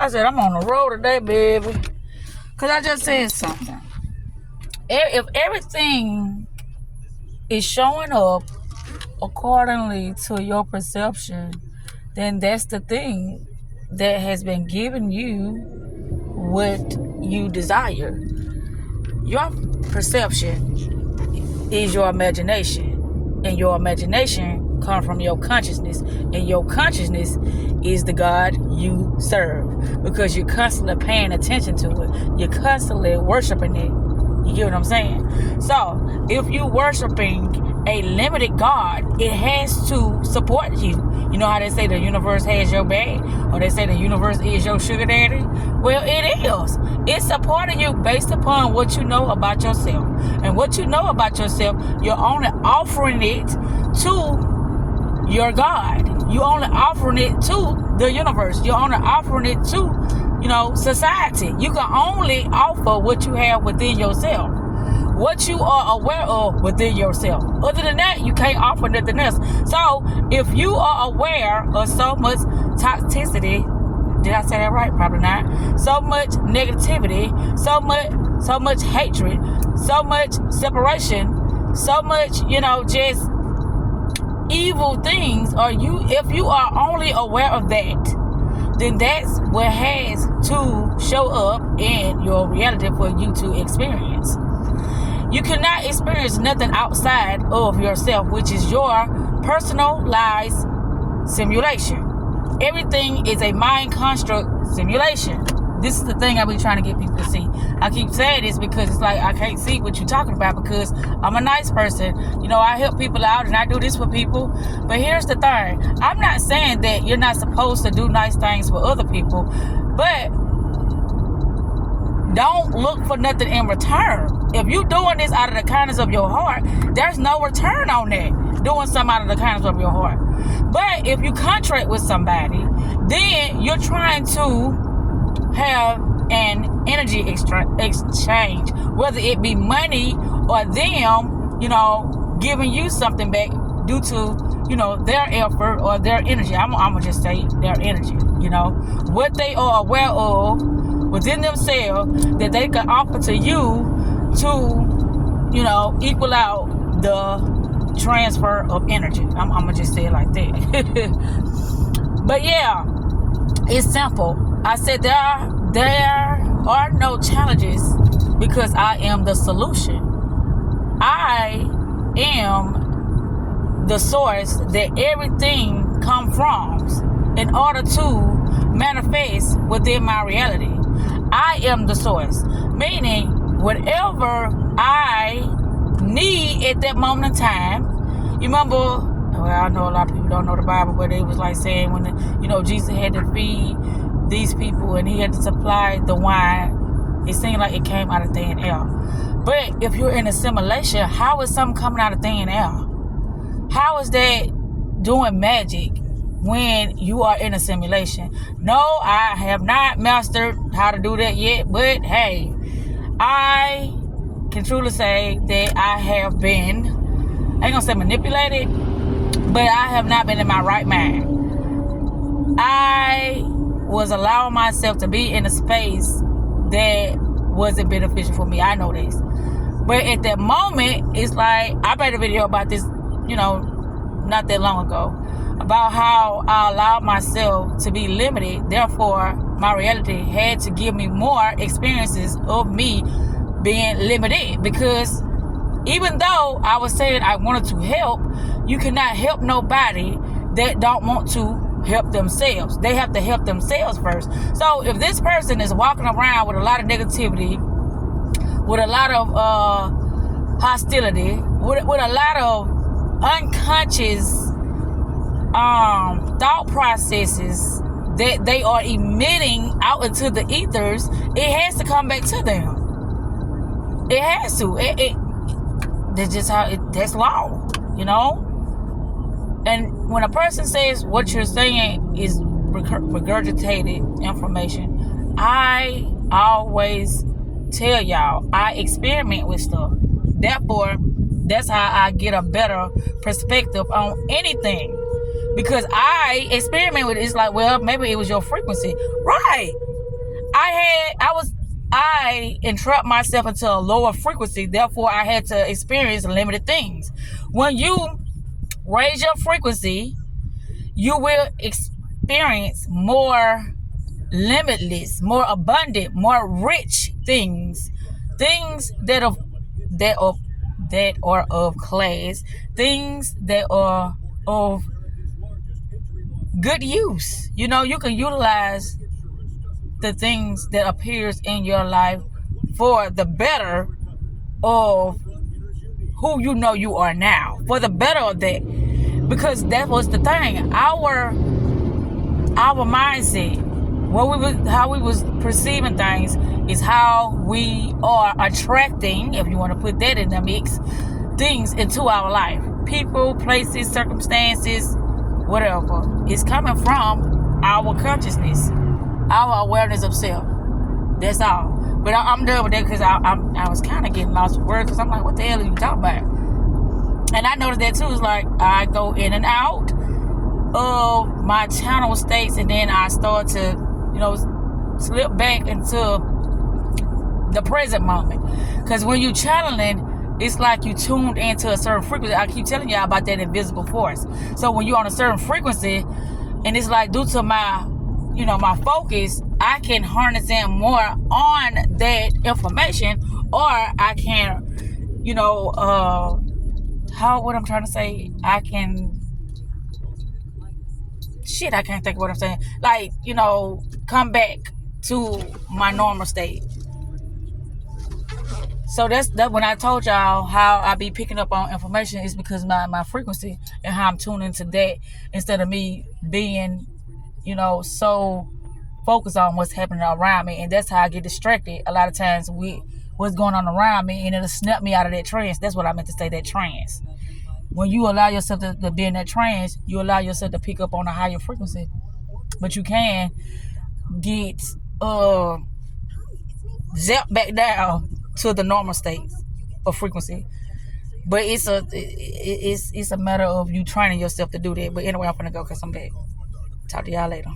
I said, I'm on the road today, baby. Because I just said something. If everything is showing up accordingly to your perception, then that's the thing that has been giving you what you desire. Your perception is your imagination, and your imagination comes from your consciousness, and your consciousness is the God you serve, because you're constantly paying attention to it. You're constantly worshiping it. You get what I'm saying? So if you're worshiping a limited God, it has to support you. You know how they say the universe has your back, or they say the universe is your sugar daddy? Well, it is. It's supporting you based upon what you know about yourself. And what you know about yourself, you're only offering it to your God. You're only offering it to the universe. You're only offering it to, society. You can only offer what you have within yourself, what you are aware of within yourself. Other than that, you can't offer nothing else. So if you are aware of so much toxicity, did I say that right? Probably not. So much negativity, so much hatred, so much separation, so much, just evil things, if you are only aware of that, then that's what has to show up in your reality for you to experience. You cannot experience nothing outside of yourself, which is your personalized simulation. Everything is a mind construct simulation. This is the thing I be trying to get people to see. I keep saying this because it's like I can't see what you're talking about, because I'm a nice person. I help people out and I do this for people. But here's the thing. I'm not saying that you're not supposed to do nice things for other people, but don't look for nothing in return. If you're doing this out of the kindness of your heart, there's no return on that. Doing something out of the kindness of your heart. But if you contract with somebody, then you're trying to have an energy exchange, whether it be money or them, giving you something back due to, their effort or their energy. I'm gonna just say their energy, what they are aware of within themselves that they can offer to you to, equal out the transfer of energy. I'm gonna just say it like that. But yeah, it's simple. I said there are no challenges because I am the solution. I am the source that everything comes from in order to manifest within my reality. I am the source, meaning whatever I need at that moment in time. You remember, I know a lot of people don't know the Bible, but it was like saying when Jesus had to feed these people and he had to supply the wine, it seemed like it came out of thin air. But if you're in a simulation, how is something coming out of thin air? How is that doing magic when you are in a simulation? No, I have not mastered how to do that yet, but hey, I can truly say that I have been, I ain't gonna say manipulated, but I have not been in my right mind. I was allowing myself to be in a space that wasn't beneficial for me. I know this. But at that moment, it's like, I made a video about this, not that long ago, about how I allowed myself to be limited. Therefore, my reality had to give me more experiences of me being limited. Because even though I was saying I wanted to help, you cannot help nobody that don't want to help themselves. They have to help themselves first. So if this person is walking around with a lot of negativity, with a lot of hostility, with a lot of unconscious thought processes that they are emitting out into the ethers, it has to come back to them. It has to. That's just how that's law, And when a person says what you're saying is regurgitated information, I always tell y'all I experiment with stuff. Therefore, that's how I get a better perspective on anything. Because I experiment with it. It's like, well, maybe it was your frequency. Right. I entrapped myself into a lower frequency. Therefore, I had to experience limited things. When you raise your frequency, you will experience more limitless, more abundant, more rich things that are of class, things that are of good use. You know, you can utilize the things that appears in your life for the better of who you know you are now, for the better of that. Because that was the thing. Our mindset, how we was perceiving things, is how we are attracting, if you want to put that in the mix, things into our life. People, places, circumstances, whatever. It's coming from our consciousness, our awareness of self. That's all. But I'm done with that because I was kind of getting lost with words, because I'm like, what the hell are you talking about? And I noticed that too. It's like I go in and out of my channel states, and then I start to, slip back into the present moment. Because when you channeling, it's like you tuned into a certain frequency. I keep telling y'all about that invisible force. So when you're on a certain frequency, and it's like due to my, my focus, I can harness in more on that information, or I can, what I'm trying to say, I can't think of what I'm saying. Like, come back to my normal state. So that's when I told y'all how I be picking up on information is because my frequency and how I'm tuning into that, instead of me being, so focused on what's happening around me. And that's how I get distracted a lot of times with what's going on around me, and it'll snap me out of that trance. That's what I meant to say, that trance. When you allow yourself to be in that trance, you allow yourself to pick up on a higher frequency. But you can get zapped back down to the normal state of frequency. But it's a matter of you training yourself to do that. But anyway, I'm gonna go because I'm back. Talk to y'all later.